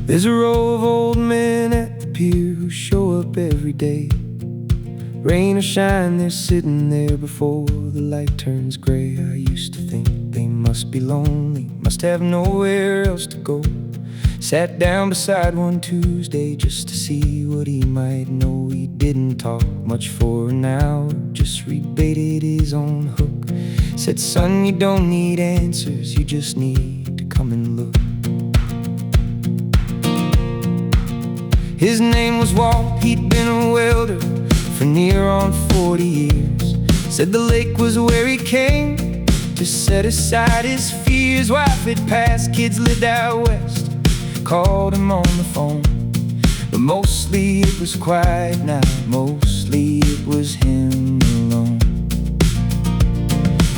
There's a row of old men at the pier who show up every day. Rain or shine, they're sitting there before the light turns gray. I used to think they must be lonely, must have nowhere else to go. Sat down beside one Tuesday just to see what he might know. He didn't talk much for an hour, just rebaited his own hook. Said, son, you don't need answers, you just need to come and look. His name was Walt, he'd been a welder for near on 40 years. Said the lake was where he came to set aside his fears. Wife had passed, kids lived out west, called him on the phone, but mostly it was quiet now, mostly it was him alone.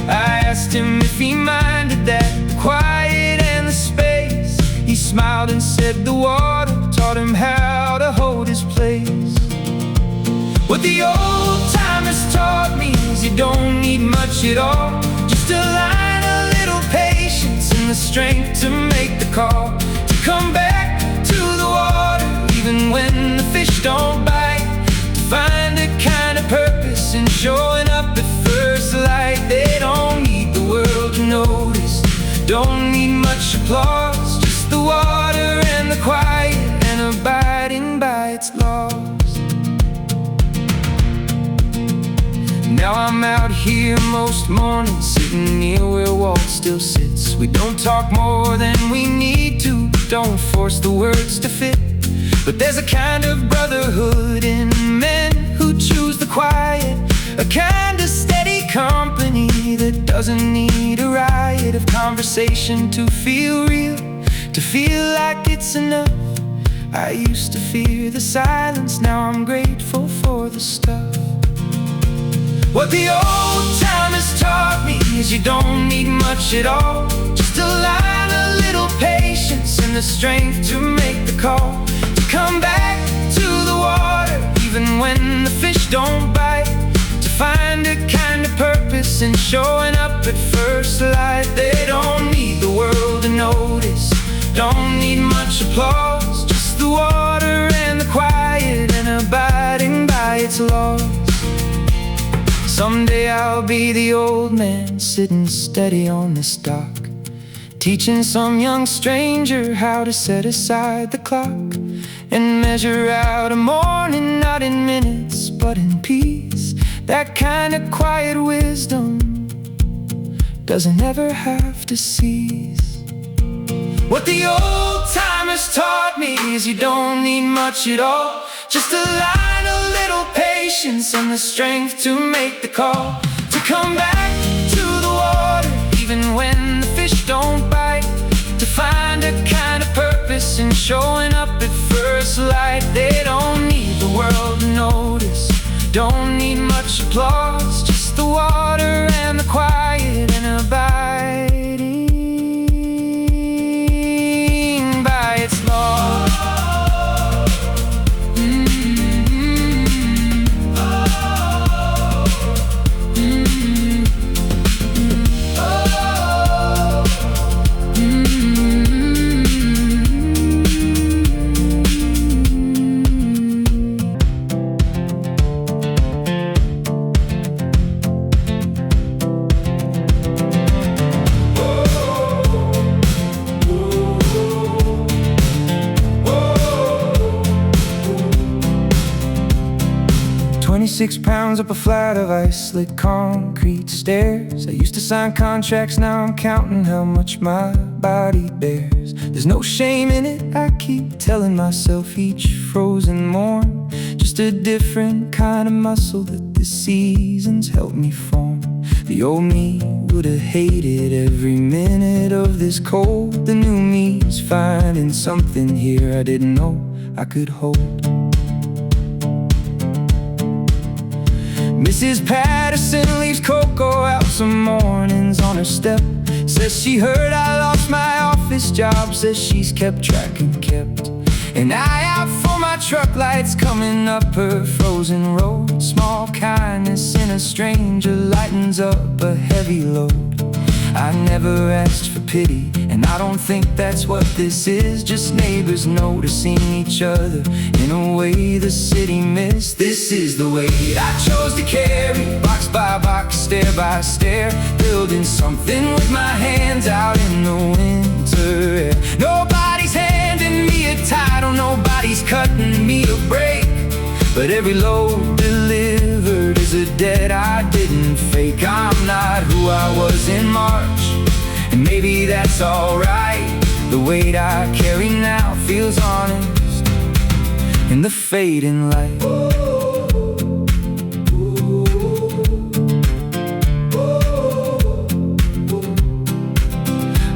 I asked him if he minded that, the quiet and the space. He smiled and said the water taught him how to hold his place. What the old timers taught me is you don't need much at all, just a line, a little patience, and the strength to make the call. To come back to the water even when the fish don't bite. To find a kind of purpose in showing up at first light. They don't need the world to notice, don't need much applause, just the water and the quiet and abiding by its laws. Now I'm out here most mornings, sitting near where Walt still sits. We don't talk more than we need to, don't force the words to fit. But there's a kind of brotherhood in men who choose the quiet, a kind of steady company that doesn't need a riot of conversation to feel real, to feel like it's enough. I used to fear the silence, now I'm grateful for the stuff. What the old timers taught me is you don't need much at all, just a line, a little patience, and the strength to make the call. To come back to the water even when the fish don't bite. To find a kind of purpose in showing up at first light. They don't need the world to notice, don't need much applause, just the water and the quiet and abiding by its laws. Someday I'll be the old man sitting steady on this dock, teaching some young stranger how to set aside the clock and measure out a morning, not in minutes but in peace. That kind of quiet wisdom doesn't ever have to cease. What the old timers taught me is you don't need much at all, just a line, a little patience, and the strength to make the call. To come back to the water even when the fish don't bite. To find a kind of purpose in showing up at first light. They don't need the world to notice, don't need much applause, just the water and the quiet and abiding by its law. Six pounds up a flight of ice-lit concrete stairs. I used to sign contracts, now I'm counting how much my body bears. There's no shame in it, I keep telling myself each frozen morn. Just a different kind of muscle that the seasons help me form. The old me would've hated every minute of this cold. The new me's finding something here I didn't know I could hold. Mrs. Patterson leaves cocoa out some mornings on her step. Says she heard I lost my office job, says she's kept track and kept an eye out for my truck lights coming up her frozen road. Small kindness in a stranger lightens up a heavy load. I never asked for pity and And I don't think that's what this is, just neighbors noticing each other in a way the city missed. This is the way I chose to carry, box by box, stair by stair, building something with my hands out in the winter air. Nobody's handing me a title, nobody's cutting me a break, but every load delivered is a debt I didn't fake. I'm not who I was in March, and maybe that's alright. The weight I carry now feels honest in the fading light.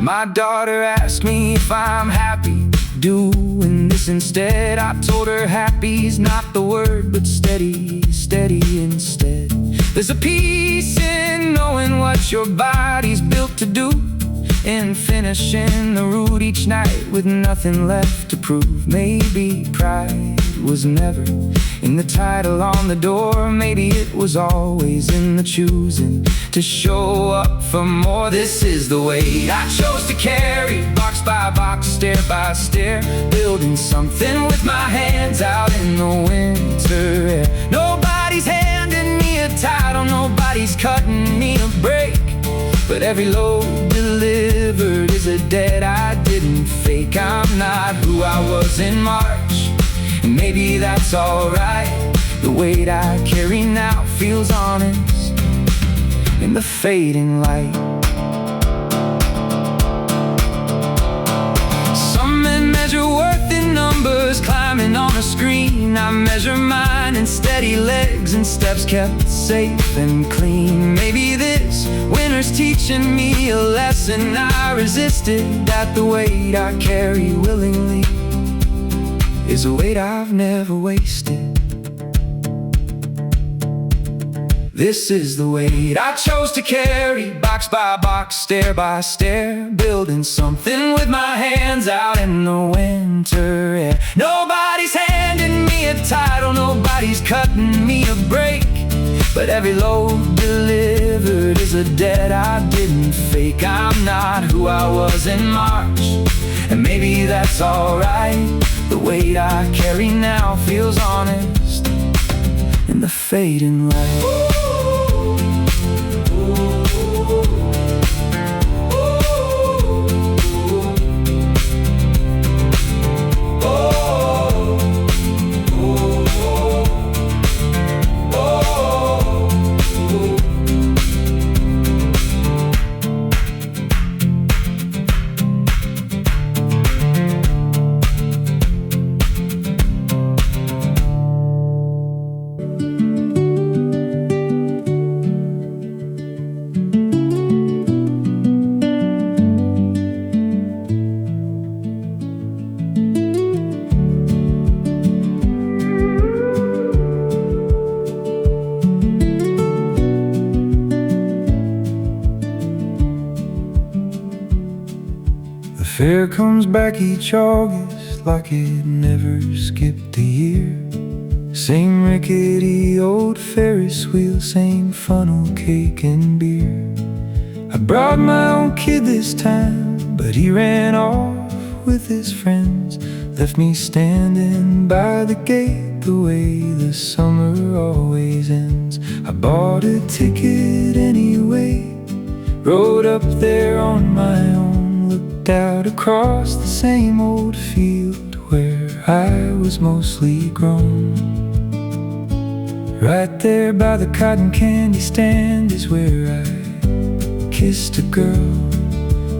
My daughter asked me if I'm happy doing this instead. I told her happy's not the word, but steady, steady instead. There's a peace in knowing what your body's built to do, in finishing the route each night with nothing left to prove. Maybe pride was never in the title on the door, maybe it was always in the choosing to show up for more. This is the weight I chose to carry, box by box, stair by stair, building something with my hands out in the winter air. Nobody's handing me a title, nobody's cutting me a break, but every load delivered is a debt I didn't fake. I'm not who I was in March, and maybe that's alright. The weight I carry now feels honest in the fading light. Some men measure worth in numbers, climbing on a screen. I measure mine in steady legs and steps kept safe and clean. Maybe this winter's teaching me a lesson I resisted, that the weight I carry willingly is a weight I've never wasted. This is the weight I chose to carry, box by box, stair by stair, building something with my hands out in the winter air. Nobody's handing me a title, nobody's cutting me a break, but every load delivered is a debt I didn't fake. I'm not who I was in March, and maybe that's alright. The weight I carry now feels honest in the fading light. Fair comes back each August like it never skipped a year. Same rickety old Ferris wheel, same funnel cake and beer. I brought my own kid this time, but he ran off with his friends, left me standing by the gate the way the summer always ends. I bought a ticket anyway, rode up there on my own, looked out across the same old field where I was mostly grown. Right there by the cotton candy stand is where I kissed a girl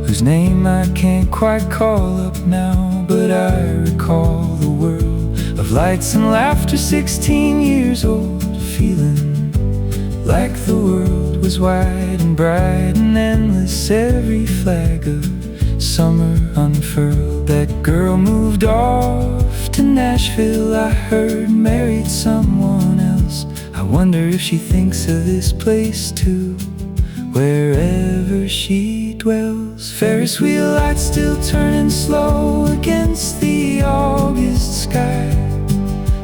whose name I can't quite call up now, but I recall the world of lights and laughter, 16 years old, feeling like the world was wide and bright and endless. Every flag of summer unfurled. That girl moved off to Nashville, I heard, married someone else. I wonder if she thinks of this place too, wherever she dwells. Ferris wheel lights still turning slow against the August sky.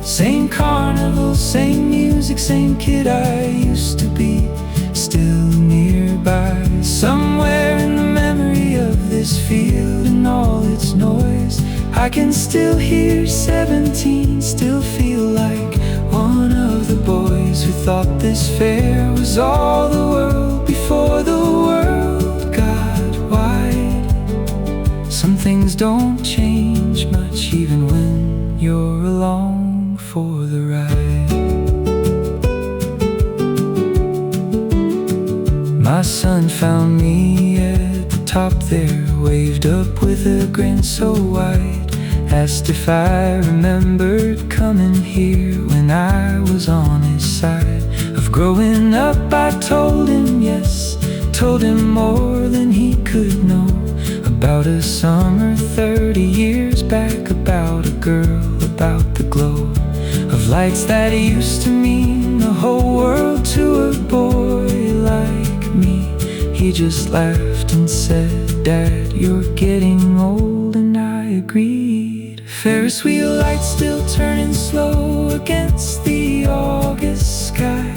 Same carnival, same music, same kid I used to be, still nearby. Somewhere in the memory of this this field and all its noise, I can still hear 17, still feel like one of the boys who thought this fair was all the world before the world got wide. Some things don't change much even when you're along for the ride. My son found me at the top there, waved up with a grin so wide, asked if I remembered coming here when I was on his side. Of growing up I told him yes, told him more than he could know, about a summer 30 years back, about a girl, about the glow of lights that used to mean the whole world to a boy like me. He just laughed and said, "Dad, you're getting old," and I agreed. Ferris wheel lights still turning slow against the August sky.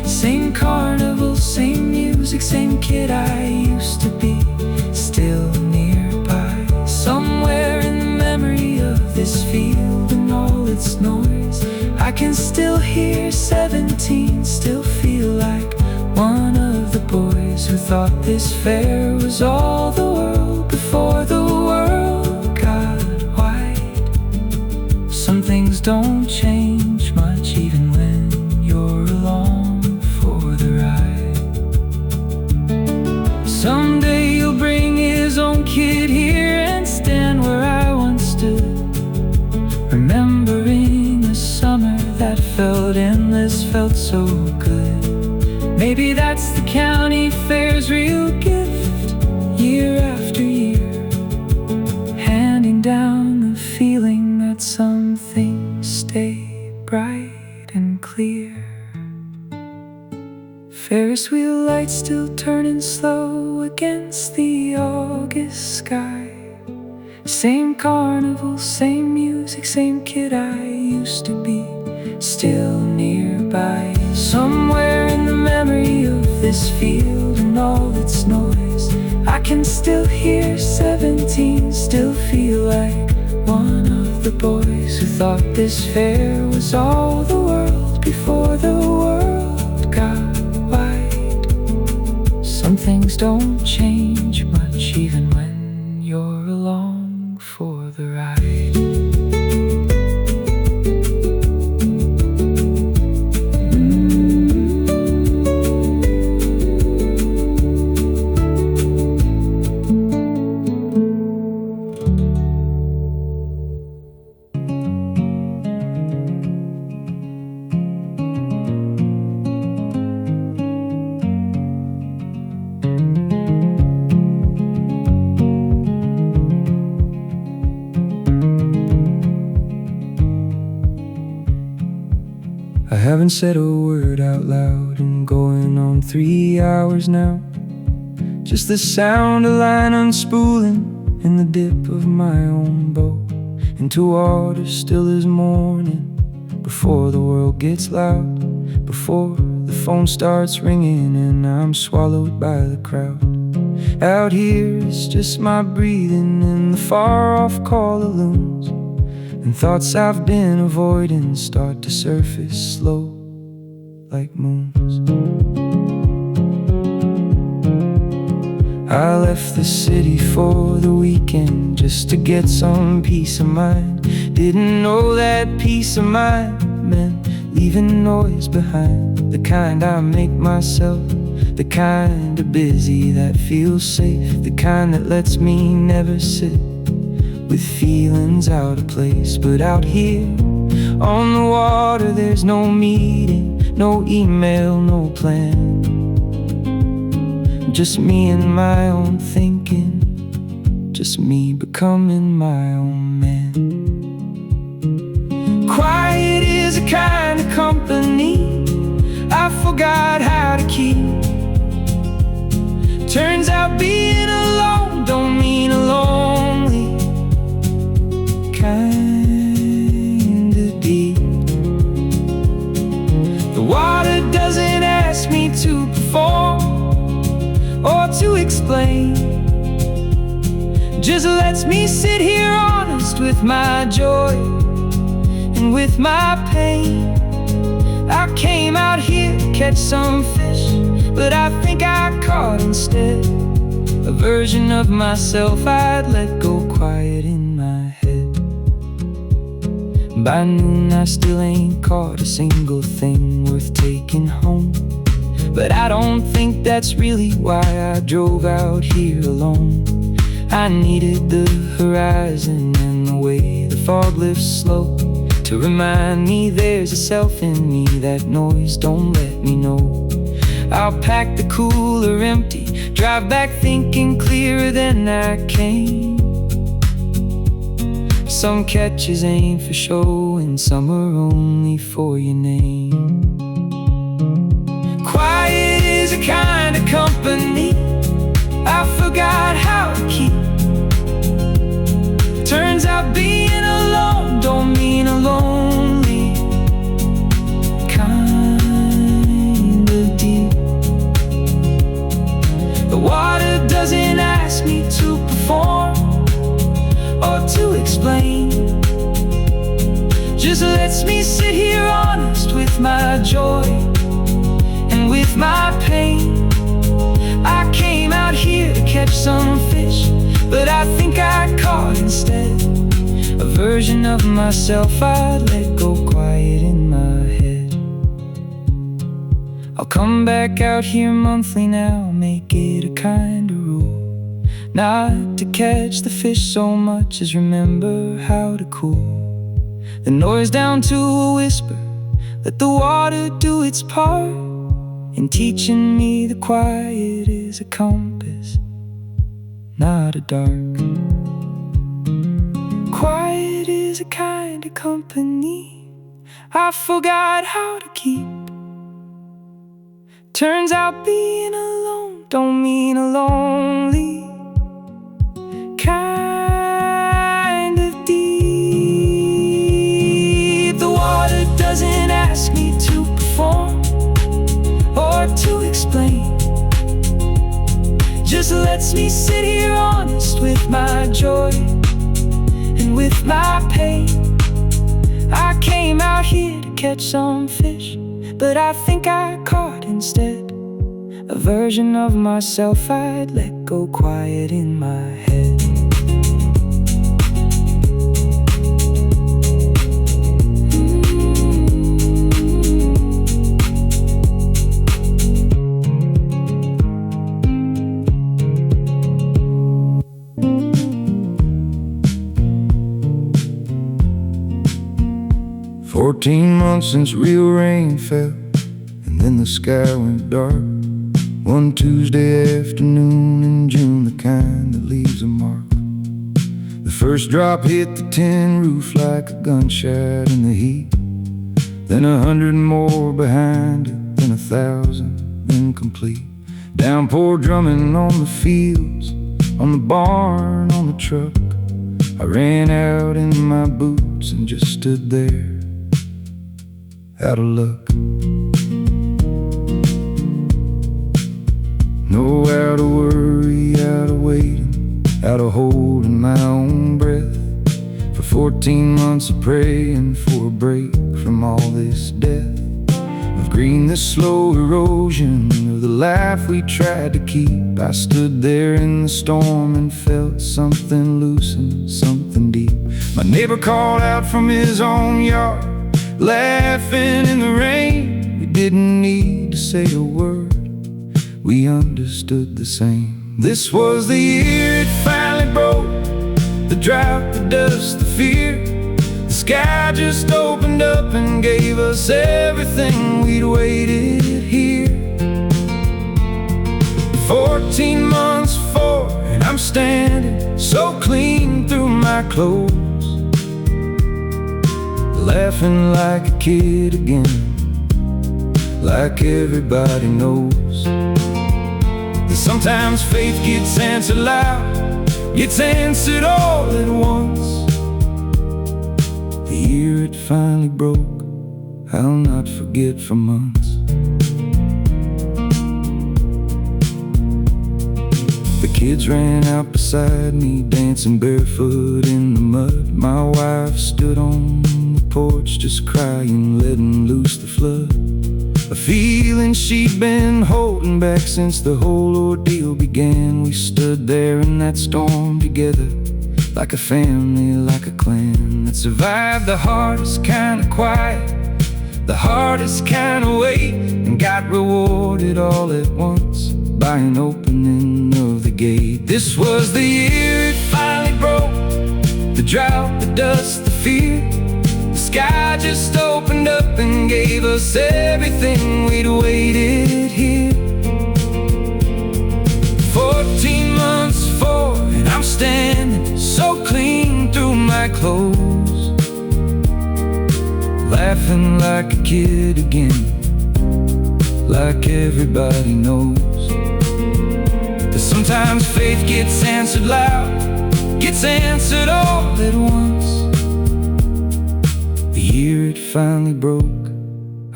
Same carnival, same music, same kid I used to be, still nearby. Somewhere in the memory of this field and all its noise, I can still hear 17, still feel like one of the boys who thought this fair was all the world before the world got wide. Some things don't change much even when you're along for the ride. Someday he'll bring his own kid here and stand where I once stood, remembering a summer that felt endless, felt so good. Maybe that's the county fair's real gift, year after year, handing down the feeling that some things stay bright and clear. Ferris wheel lights still turning slow against the August sky. Same carnival, same music, same kid I used to be, still nearby. Somewhere in the memory of this field and all its noise, I can still hear 17, still feel like one of the boys who thought this fair was all the world before the world got wide. Some things don't change much even when you're along for the ride. I haven't said a word out loud in going on 3 hours now. Just the sound of line unspooling in the dip of my own boat into water still as morning, before the world gets loud, before the phone starts ringing and I'm swallowed by the crowd. Out here it's just my breathing and the far-off call of loons, and thoughts I've been avoiding start to surface slow like moons. I left the city for the weekend just to get some peace of mind. Didn't know that peace of mind meant leaving noise behind, the kind I make myself, the kind of busy that feels safe, the kind that lets me never sit with feelings out of place. But out here on the water there's no meeting, no email, no plan, just me and my own thinking, just me becoming my own man. Quiet is a kind of company I forgot how to keep. Turns out being alone don't mean a lonely kinda deep. The water doesn't ask me to perform or to explain, just lets me sit here honest with my joy and with my pain. I came out here to catch some fish, but I think I caught instead a version of myself I'd let go quiet in my head. By noon I still ain't caught a single thing worth taking home, but I don't think that's really why I drove out here alone. I needed the horizon and the way the fog lifts slow to remind me there's a self in me that noise don't let me know. I'll pack the cooler empty, drive back thinking clearer than I came. Some catches ain't for show and some are only for your name. Quiet is a kind of company I forgot how to keep. Turns out being alone don't mean a lonely kind of deep. The water doesn't ask me to perform or to explain, just lets me sit here honest with my joy and with my pain. I came out here to catch some fish, but I think I caught instead a version of myself I'd let go quiet in my head. I'll come back out here monthly now, make it a kind of rule, not to catch the fish so much as remember how to cool the noise down to a whisper. Let the water do its part in teaching me the quiet is a compass, not a dark. Quiet is a kind of company I forgot how to keep. Turns out being alone don't mean a lonely kind of deep. The water doesn't ask me to perform or to explain, just lets me sit here honest with my joy and with my pain. I came out here to catch some fish, but I think I caught instead a version of myself I'd let go quiet in my head. 14 months since real rain fell, and then the sky went dark. One Tuesday afternoon in June, the kind that leaves a mark. The first drop hit the tin roof like a gunshot in the heat. Then 100 more behind it, then 1,000 incomplete. Downpour drumming on the fields, on the barn, on the truck. I ran out in my boots and just stood there, out of luck. No, out of worry, out of waiting, out of holding my own breath. For 14 months of praying for a break from all this death of green, this slow erosion of the life we tried to keep. I stood there in the storm and felt something loosen, something deep. My neighbor called out from his own yard, laughing in the rain. We didn't need to say a word, we understood the same. This was the year it finally broke, the drought, the dust, the fear. The sky just opened up and gave us everything we'd waited here. 14 months for, and I'm standing so clean through my clothes, laughing like a kid again, like everybody knows that sometimes faith gets answered loud, gets answered all at once. The year it finally broke, I'll not forget for months. The Kids ran out beside me, dancing barefoot in the mud. My wife stood on the porch, just crying, letting loose the flood. A feeling she'd been holding back since the whole ordeal began. We stood there in that storm together, like a family, like a clan that survived the hardest kind of quiet, the hardest kind of wait, and got rewarded all at once by an opening of the gate. This was the year it finally broke, the drought, the dust, the fear. The sky just opened up and gave us everything we'd waited here. 14 months forward, and I'm standing so clean through my clothes, laughing like a kid again, like everybody knows. Sometimes faith gets answered loud, gets answered all at once. The year it finally broke,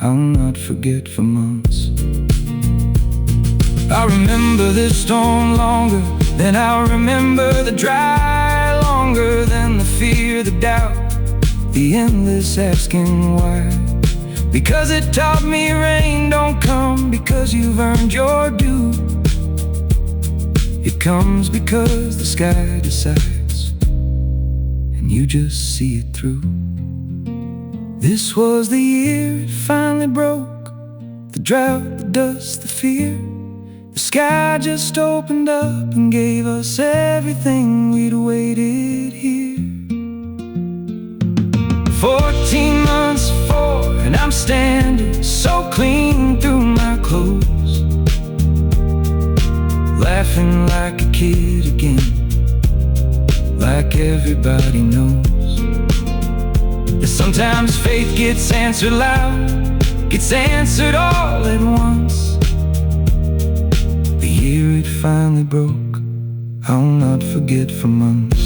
I'll not forget for months. I remember this storm longer than I remember the dry, longer than the fear, the doubt, the endless asking why. Because it taught me rain don't come because you've earned your due. It comes because the sky decides, and you just see it through. This was the year it finally broke, the drought, the dust, the fear. The sky just opened up and gave us everything we'd waited here. 14 months forward, and I'm standing so clean through my clothes, laughing like a kid again, like everybody knows. That sometimes faith gets answered loud, gets answered all at once. The year it finally broke, I'll not forget for months.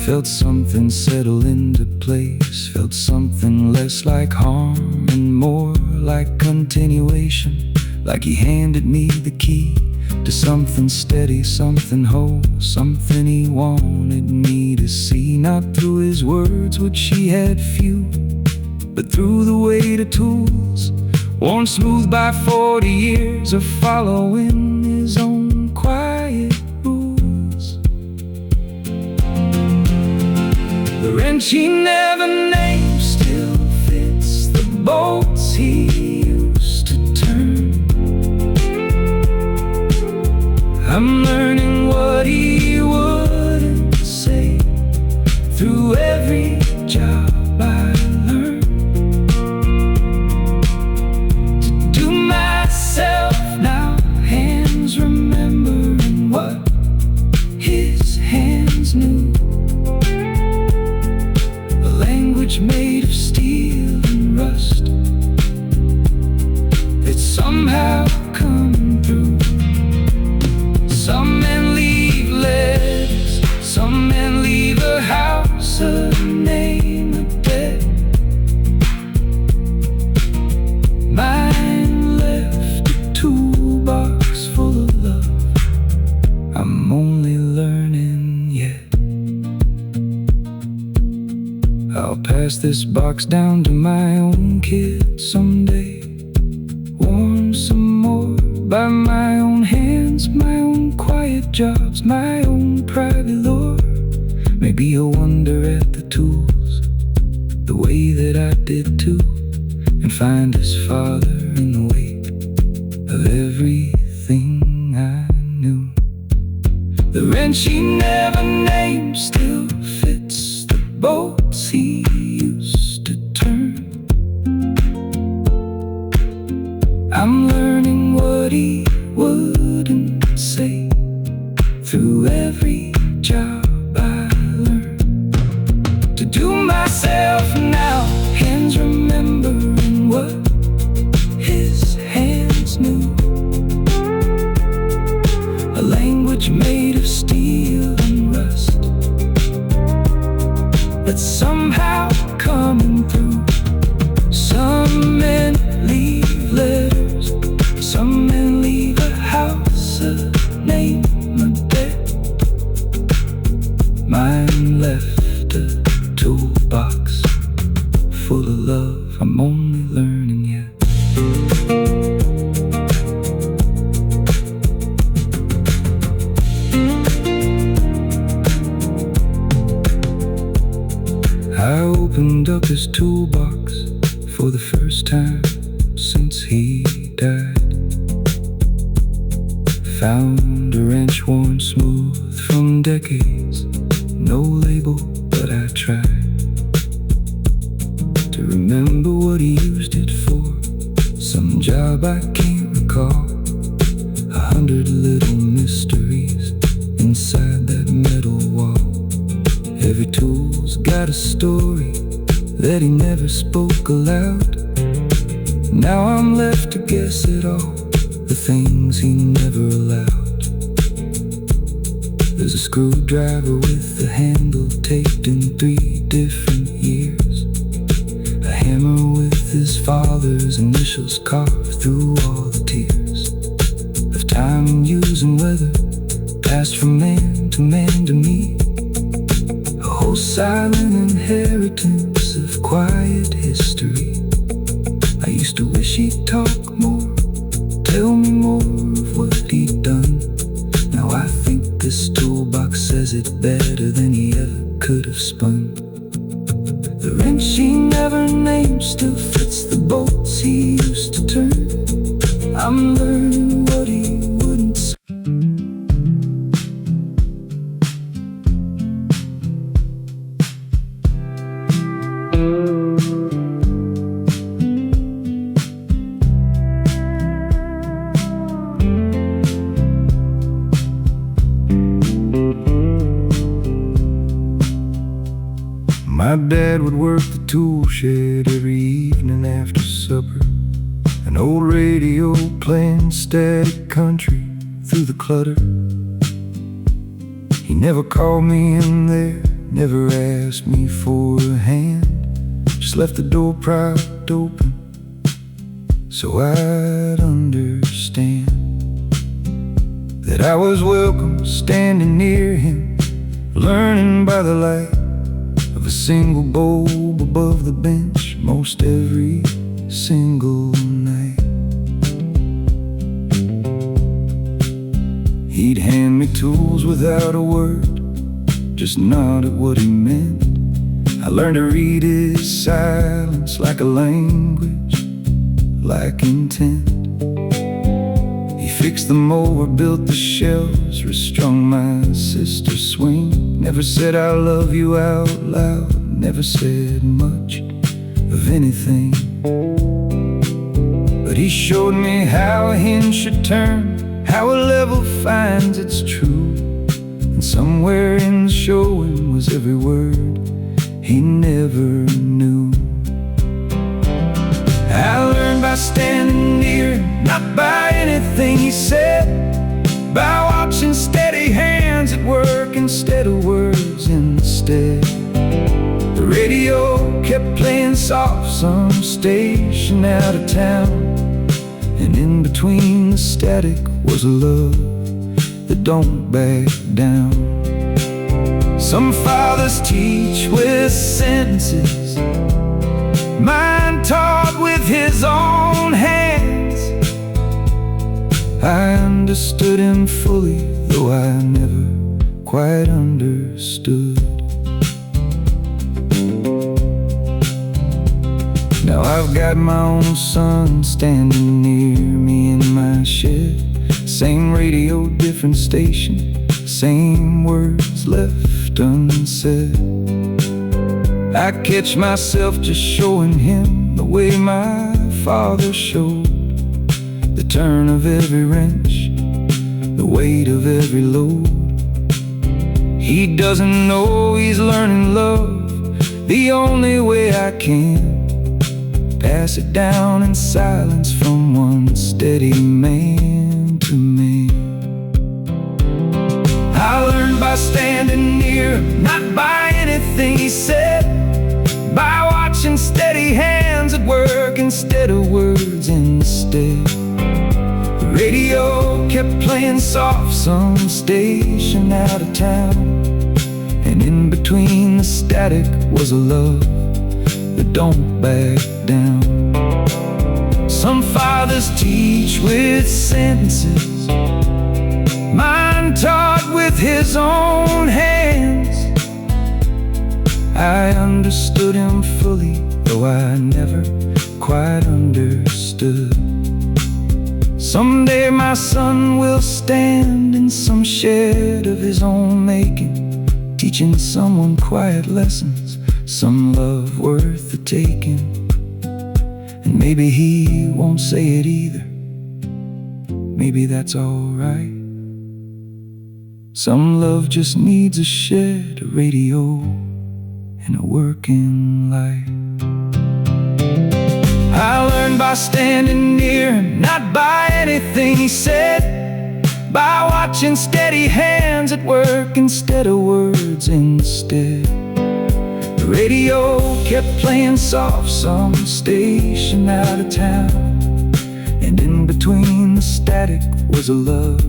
Felt something settle into place, felt something less like harm and more like continuation, like he handed me the key to something steady, something whole, something he wanted me to see. Not through his words, which he had few, but through the weight of tools, worn smooth by 40 years of following his own quiet. The wrench he never named still fits the bolts he used to turn. I'm learning what he wouldn't say through every job I learned. To do myself now, hands remembering what his hands knew. Made of steel and rust, it's somehow coming through. Some men leave letters, some men leave a house, a name, a bed. Mine left a toolbox full of love. I'm only learning yet. I'll pass this box down to my own kids someday, worn some more by my own hands, my own quiet jobs, my own private lore. Maybe he'll wonder at the tools, the way that I did too, and find his father in the wake of everything I knew. The wrench he never named still fits the bolts he used to turn. I'm learning what he wouldn't say through every job I learned. To do myself now, hands remembering what his hands knew. come through. Some men leave letters, some men leave a house, a name, a debt. Mine left a toolbox full of love I'm only learning yet. I opened up his toolbox for the first time since he died. Found a wrench worn smooth from decades, no label, but I tried to remember what he used it for. Some job I can't recall, 100 little mysteries inside that metal wall. Every tool's got a story that he never spoke aloud. Now I'm left to guess at all the things he never allowed. There's a screwdriver with the handle taped in 3 different years, a hammer with his father's initials carved through all the tears of time and use and weather, passed from man to man to me. A whole silent inheritance of quiet history. I used to wish he'd talk more, tell me more of what he'd done. Now I think this toolbox says it better than he ever could have spun. The wrench he never named still fits the bolts he used to turn. I'm learning what he wouldn't say. My dad would work the tool shed every evening after supper, an old radio playing static country through the clutter. He never called me in there, never asked me for a hand, just left the door propped open so I'd understand that I was welcome standing near him, learning by the light of a single bulb above the bench most every single night. He'd hand me tools without a word, just nod at what he meant. I learned to read his silence like a language, like intent. He fixed the mower, built the shelves, restrung my sister's swing. Never said I love you out loud, never said much of anything, but he showed me how a hinge should turn, how a level finds its true. And somewhere in the showing was every word he never knew. I learned by standing near him, not by anything he said, by watching steady hands at work instead of words instead. The radio kept playing soft, some station out of town, and in between the static was a love that don't back down. Some fathers teach with sentences, mine taught with his own hands. I understood him fully, though I never quite understood. Now I've got my own son standing near me in my shed. Same radio, different station, same words left unsaid. I catch myself just showing him the way my father showed, the turn of every wrench, the weight of every load. He doesn't know he's learning love the only way I can, pass it down in silence from one steady man to man. I learned by standing near him, not by anything he said, by watching instead of words instead. The radio kept playing soft, some station out of town, and in between the static was a love that don't back down. Some fathers teach with sentences, mine taught with his own hands. I understood him fully, though I never quite understood. Someday my son will stand in some shed of his own making, teaching someone quiet lessons, some love worth the taking. And maybe he won't say it either, maybe that's alright. Some love just needs a shed, a radio, and a working light. I learned by standing near him, not by anything he said, by watching steady hands at work instead of words instead. The radio kept playing soft, some station out of town, and in between the static was a love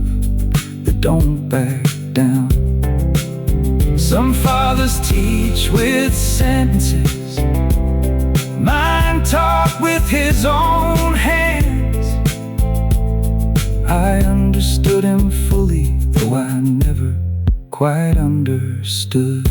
that don't back down. Some fathers teach with sentences, mine taught with his own hands. I understood him fully, though I never quite understood.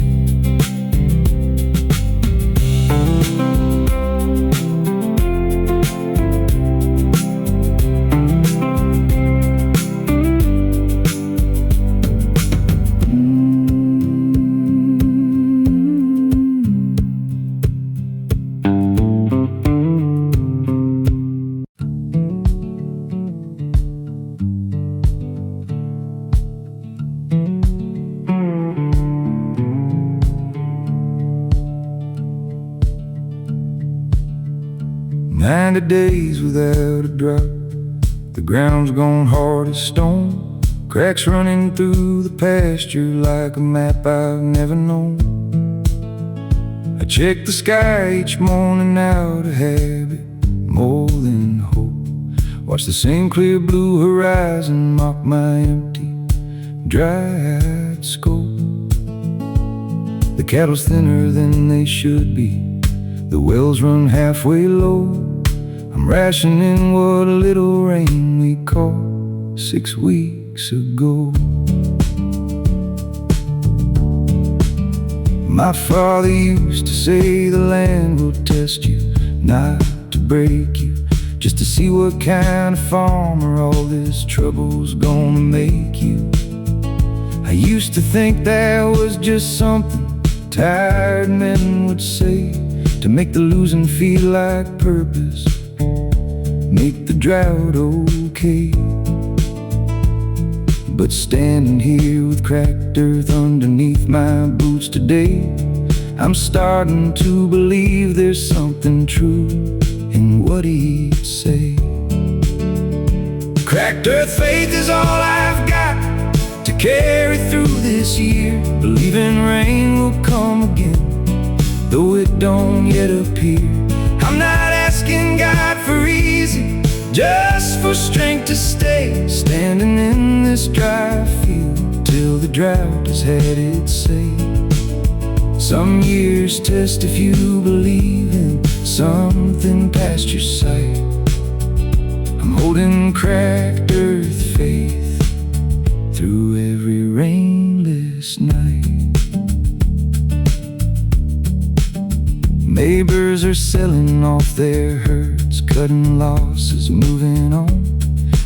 "90 days without a drop, the ground's gone hard as stone, cracks running through the pasture like a map I've never known. I check the sky each morning out of habit, more than hope. Watch the same clear blue horizon mock my empty, dry-eyed scope. The cattle's thinner than they should be, the wells run halfway low. I'm rationing what a little rain we caught 6 weeks ago. My father used to say the land will test you, not to break you, just to see what kind of farmer all this trouble's gonna make you. I used to think that was just something tired men would say, to make the losing feel like purpose, make the drought okay. But standing here with cracked earth underneath my boots today, I'm starting to believe there's something true in what he'd say. Cracked earth faith is all I've got to carry through this year, believing rain will come again, though it don't yet appear. I'm not asking God for easy, just for strength to stay standing in this dry field till the drought has had its say. Some years test if you believe in something past your sight. I'm holding cracked earth faith through every rainless night. Neighbors are selling off their herds, cutting losses, moving on.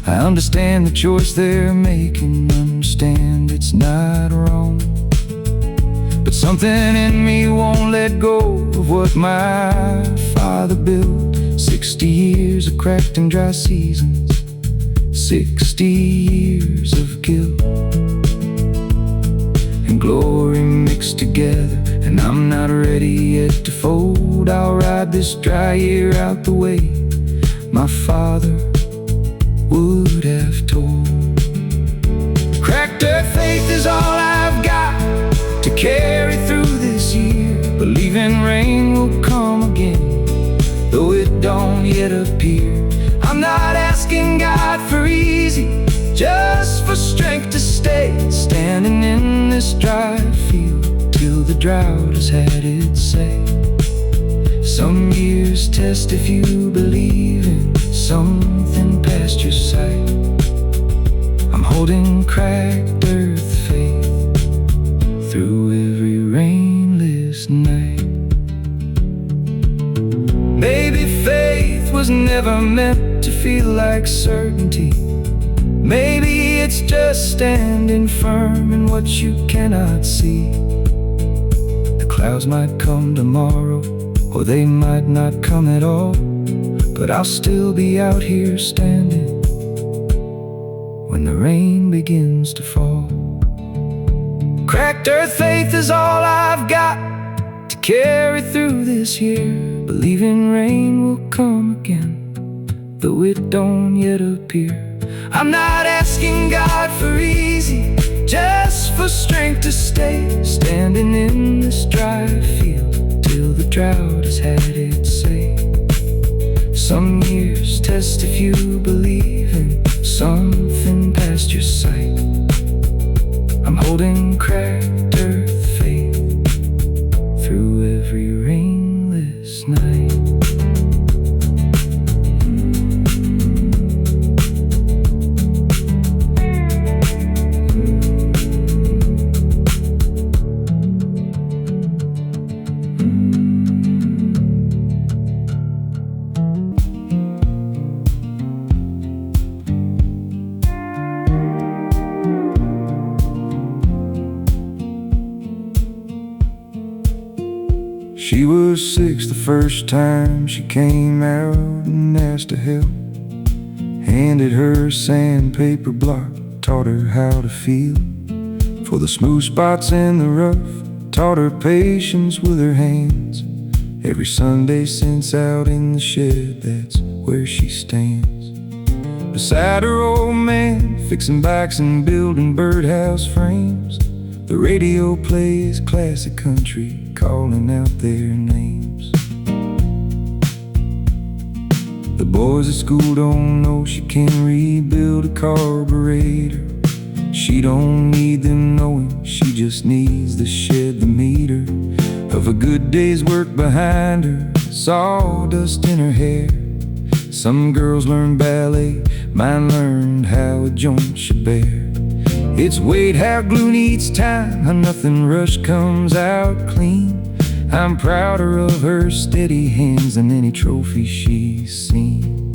I understand the choice they're making, understand it's not wrong. But something in me won't let go of what my father built. 60 years of cracked and dry seasons, 60 years of guilt and glory mixed together, and I'm not ready yet to fold. I'll ride this dry year out the way my father would have told. Cracked earth faith is all I've got to carry through this year, believing rain will come again, though it don't yet just for strength to stay standing in this dry field till the drought has had its say. Some years test if you believe in something past your sight. I'm holding cracked earth faith through every rainless night. Maybe faith was never meant to feel like certainty. Maybe it's just standing firm in what you cannot see. The clouds might come tomorrow, or they might not come at all, but I'll still be out here standing when the rain begins to fall. Cracked earth faith is all I've got to carry through this year, believing rain will come again, though it don't yet appear. I'm not asking God for easy, just for strength to stay standing in this dry field till the drought has had its say. Some years test if you believe in something past your sight. I'm holding cracked earth faith through every rainless night. She was 6 the first time she came out and asked to help. Handed her a sandpaper block, taught her how to feel for the smooth spots in the rough, taught her patience with her hands. Every Sunday since out in the shed, that's where she stands. Beside her old man, fixing bikes and building birdhouse frames. The radio plays classic country, calling out their names. The boys at school don't know she can rebuild a carburetor. She don't need them knowing, she just needs to shed the meter of a good day's work behind her, sawdust in her hair. Some girls learn ballet, mine learned how a joint should bear. It's weighed how glue needs time, how nothing rushed comes out clean. I'm prouder of her steady hands than any trophy she's seen.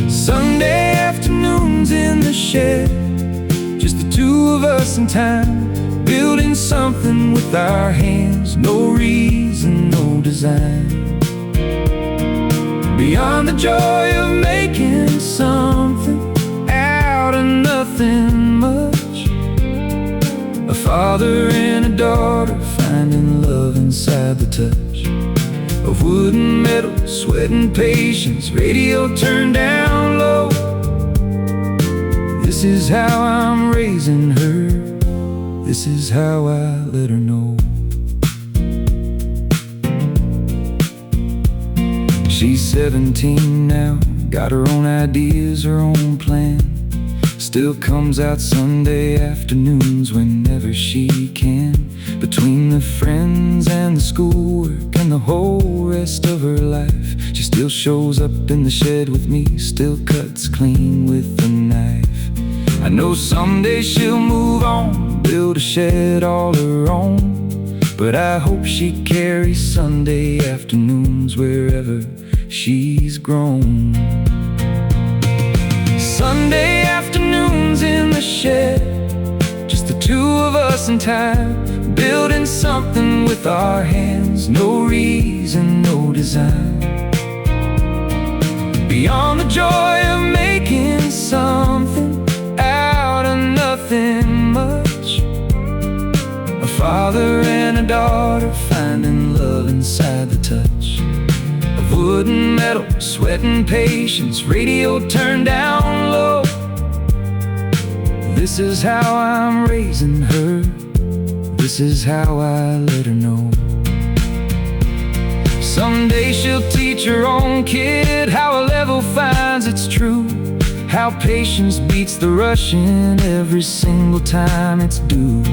Sunday afternoons in the shed, just the two of us in time, building something with our hands. No reason, no design, beyond the joy of making something out of nothing much. A father and a daughter finding love inside the touch of wood and metal, sweat and patience, radio turned down low. This is how I'm raising her, this is how I let her know. She's 17 now, got her own ideas, her own plan. Still comes out Sunday afternoons whenever she can. Between the friends and the schoolwork and the whole rest of her life, she still shows up in the shed with me, still cuts clean with a knife. I know someday she'll move on, build a shed all her own, but I hope she carries Sunday afternoons wherever she's grown. Sunday afternoons in the shed, just the two of us in time, building something with our hands. No reason, no design, beyond the joy of making something out of nothing much. A father and a daughter finding love inside the touch of wood and metal, sweat and patience, radio turned down low. This is how I'm raising her, this is how I let her know. Someday she'll teach her own kid how a level finds its true, how patience beats the rushing every single time it's due.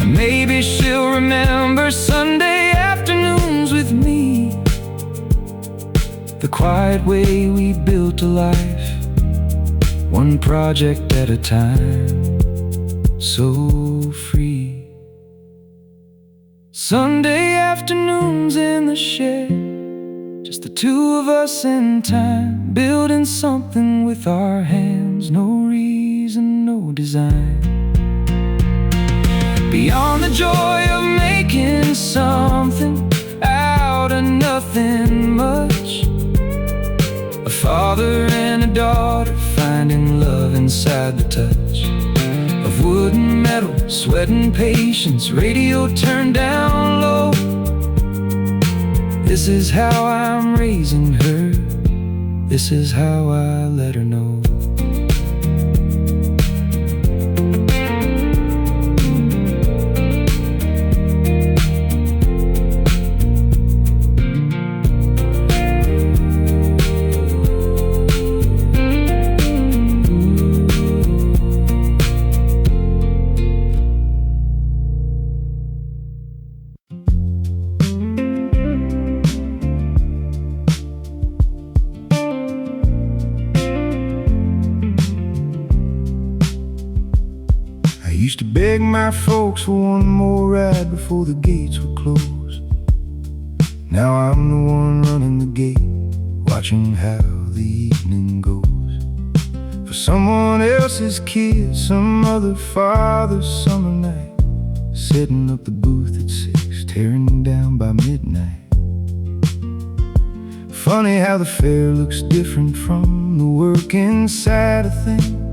And maybe she'll remember Sunday afternoons with me, the quiet way we built a life, one project at a time, so free. Sunday afternoons in the shed, just the two of us in time, building something with our hands, no reason, no design. Beyond the joy of making something out of nothing much, a father and a daughter finding love inside the touch of wood and metal, sweat and patience, radio turned down low. This is how I'm raising her, this is how I let her know. Used to beg my folks for one more ride before the gates would close. Now I'm the one running the gate, watching how the evening goes. For someone else's kid, some other father's summer night, setting up the booth at 6, tearing down by midnight. Funny how the fair looks different from the work inside of things.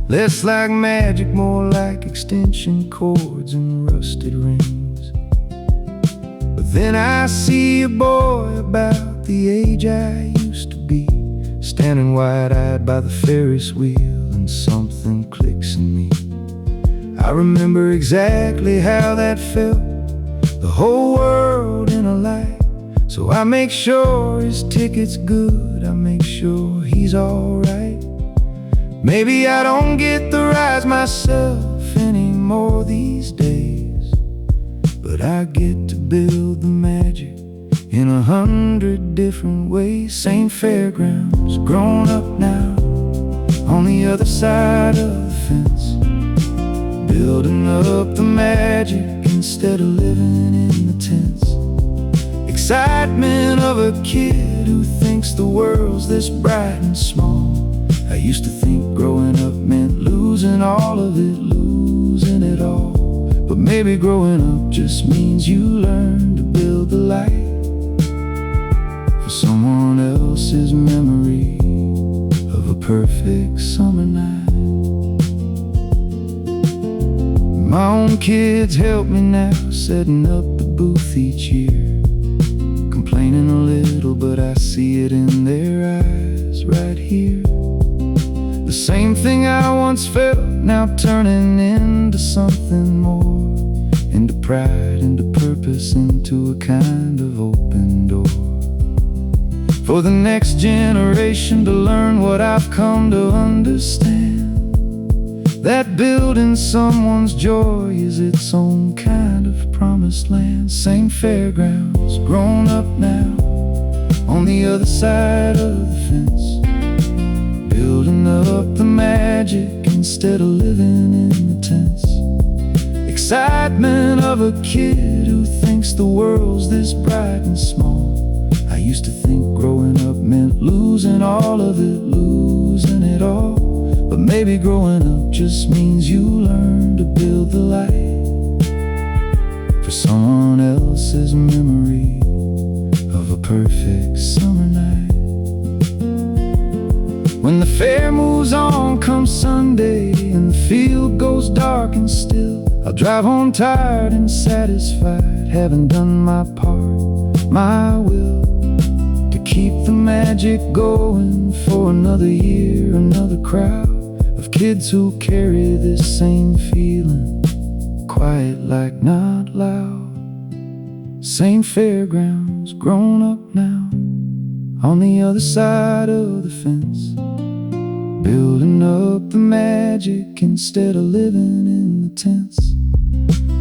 Less like magic, more like extension cords and rusted rings. But then I see a boy about the age I used to be, standing wide-eyed by the Ferris wheel, and something clicks in me. I remember exactly how that felt, the whole world in a light. So I make sure his ticket's good, I make sure he's alright. Maybe I don't get the rides myself anymore these days, but I get to build the magic in 100 different ways. Same fairgrounds, grown up now, on the other side of the fence, building up the magic instead of living in the tents. Excitement of a kid who thinks the world's this bright and small. I used to think growing up meant losing all of it, losing it all. But maybe growing up just means you learn to build the light for someone else's memory of a perfect summer night. My own kids help me now, setting up the booth each year, complaining a little, but I see it in their eyes right here. The same thing I once felt, now turning into something more, into pride, into purpose, into a kind of open door for the next generation to learn what I've come to understand, that building someone's joy is its own kind of promised land. Same fairgrounds, grown up now, on the other side of the fence, building up the magic instead of living in the tents. Excitement of a kid who thinks the world's this bright and small. I used to think growing up meant losing all of it, losing it all. But maybe growing up just means you learn to build the light for someone else's memory of a perfect summer night. When the fair moves on come Sunday and the field goes dark and still, I'll drive home tired and satisfied, having done my part, my will, to keep the magic going for another year, another crowd of kids who carry this same feeling, quiet like not loud. Same fairgrounds, grown up now, on the other side of the fence, building up the magic instead of living in the tents.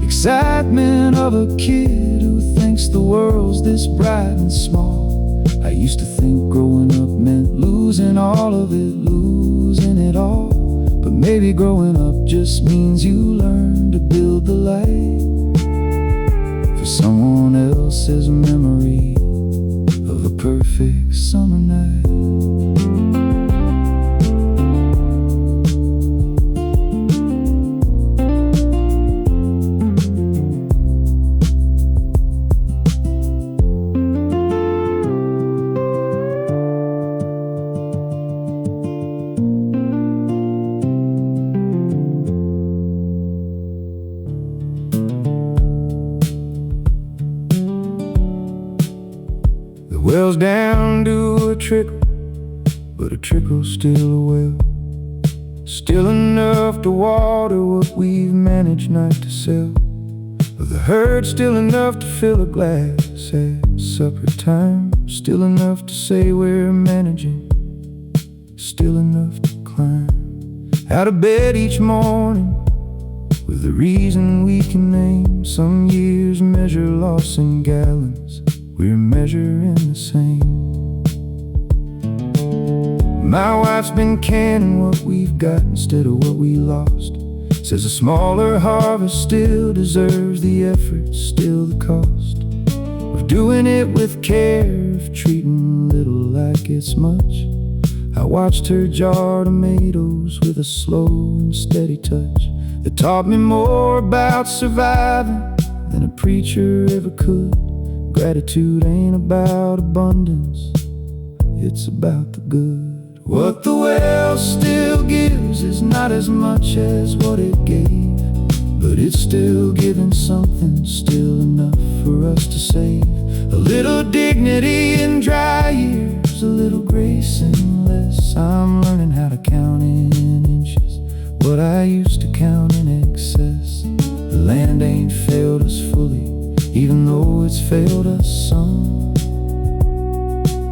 Excitement of a kid who thinks the world's this bright and small. I used to think growing up meant losing all of it, losing it all. But maybe growing up just means you learn to build the light for someone else's memory of a perfect summer night. Well's down to a trickle, but a trickle's still a well. Still enough to water what we've managed not to sell. But the herd's still enough to fill a glass at supper time. Still enough to say we're managing. Still enough to climb out of bed each morning with a reason we can name. Some years measure loss in gallons, we're measuring the same. My wife's been canning what we've got instead of what we lost. Says a smaller harvest still deserves the effort, still the cost of doing it with care, of treating little like it's much. I watched her jar tomatoes with a slow and steady touch that taught me more about surviving than a preacher ever could. Gratitude ain't about abundance, it's about the good. What the well still gives is not as much as what it gave, but it's still giving something, still enough for us to save. A little dignity in dry years, a little grace in less. I'm learning how to count in inches what I used to count in excess. The land ain't failed us fully, even though it's failed us some.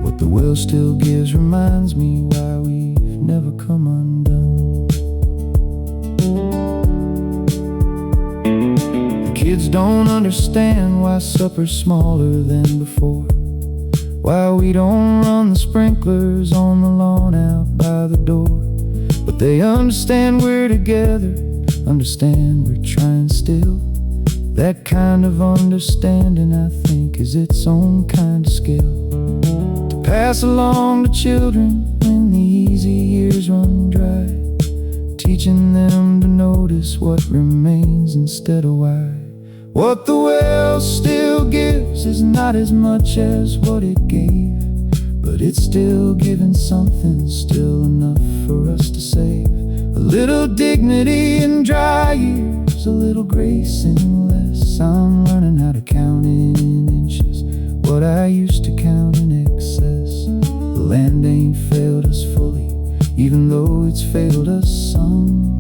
What the well still gives reminds me why we've never come undone. The kids don't understand why supper's smaller than before, why we don't run the sprinklers on the lawn out by the door. But they understand we're together, understand we're trying still. That kind of understanding, I think, is its own kind of skill to pass along to children when the easy years run dry, teaching them to notice what remains instead of why. What the well still gives is not as much as what it gave, but it's still giving something, still enough for us to save. A little dignity in dry years, a little grace in less. I'm learning how to count in inches what I used to count in excess. The land ain't failed us fully, even though it's failed us some.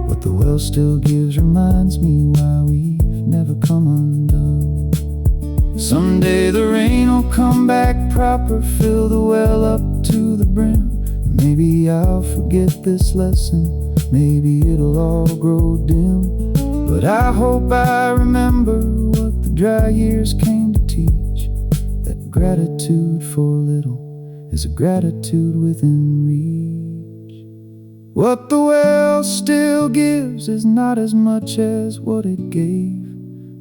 What the well still gives reminds me why we've never come undone. Someday the rain will come back proper, fill the well up to the brim. Maybe I'll forget this lesson, maybe it'll all grow dim. But I hope I remember what the dry years came to teach, that gratitude for little is a gratitude within reach. What the well still gives is not as much as what it gave,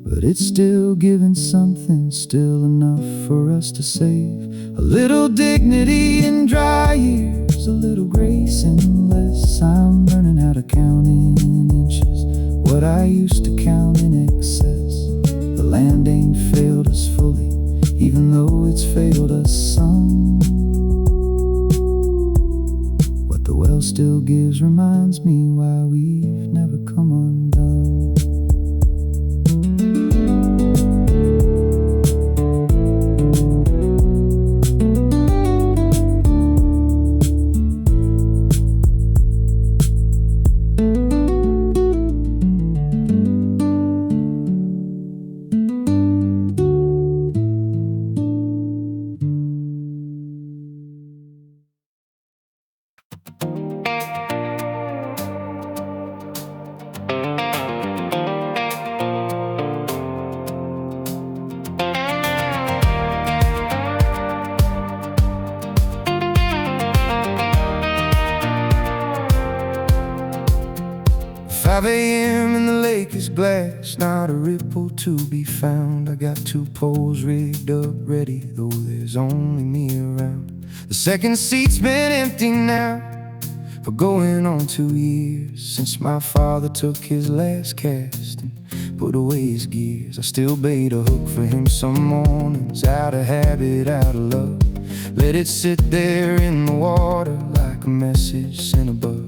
but it's still giving something, still enough for us to save. A little dignity in dry years, a little grace in less. I'm learning how to count in inches what I used to count in excess. The land ain't failed us fully, even though it's failed us some. What the well still gives reminds me why we've never come undone. 5 a.m. and the lake is glass, not a ripple to be found. I got 2 poles rigged up ready, though there's only me around. The second seat's been empty now for going on 2 years, since my father took his last cast and put away his gears. I still bait a hook for him some mornings, out of habit, out of love. Let it sit there in the water like a message sent above.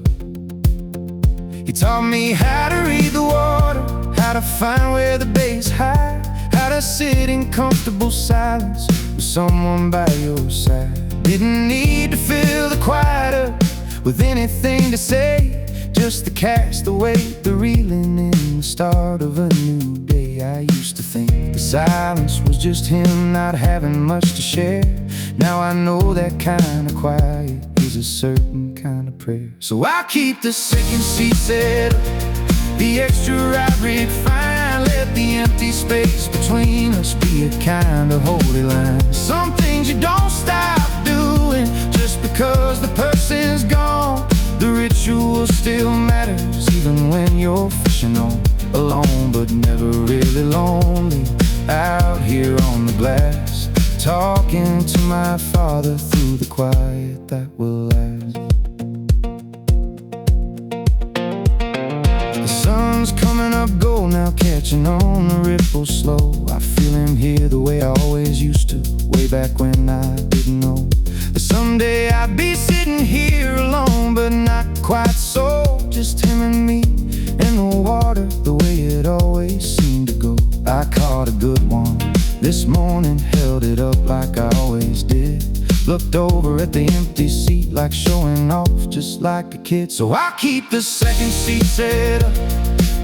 He taught me how to read the water, how to find where the bay's high, how to sit in comfortable silence with someone by your side. Didn't need to fill the quiet up with anything to say, just to cast away the reeling in the start of a new day. I used to think the silence was just him not having much to share. Now I know that kind of quiet is a certain kind of prayer. So I'll keep the second seat set up, the extra right rig fine. Let the empty space between us be a kind of holy line. Some things you don't stop doing just because the person's gone. The ritual still matters even when you're fishing on alone, but never really lonely. Out here on the glass, talking to my father through the quiet that will last. The sun's coming up gold now, catching on the ripple slow. I feel him here the way I always used to, way back when I didn't know that someday I'd be sitting here alone, but not quite so. Just him and me in the water, the way it always seemed to go. I caught a good one this morning, held it up like I always did. Looked over at the empty seat like showing off, just like a kid. So I'll keep the second seat set up,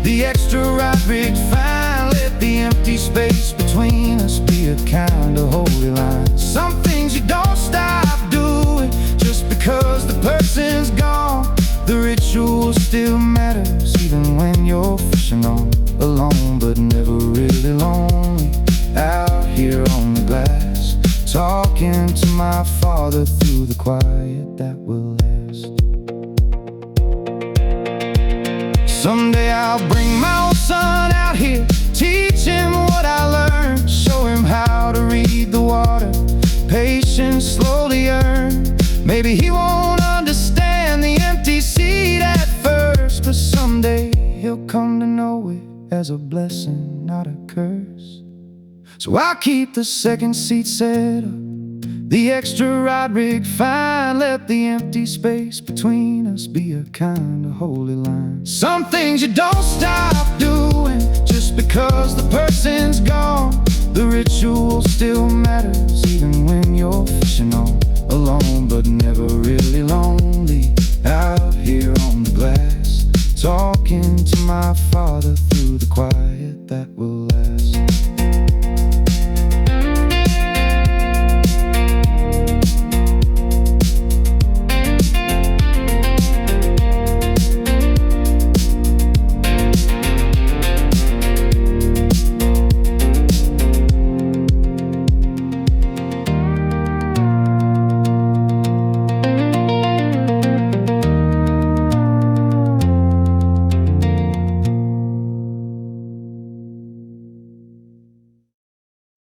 the extra right rig fine. Let the empty space between us be a kind of holy line. Some things you don't stop doing just because the person's gone. The ritual still matters even when you're fishing on alone, but never really lonely. Out here on the glass, talking to my father through the quiet that will last. Someday I'll bring my old son out here, teach him what I learned, show him how to read the water, patience slowly earned. Maybe he won't understand the empty seat at first, but someday he'll come to know it as a blessing, not a curse. So I'll keep the second seat set up, the extra rod rig fine. Let the empty space between us be a kind of holy line. Some things you don't stop doing just because the person's gone. The ritual still matters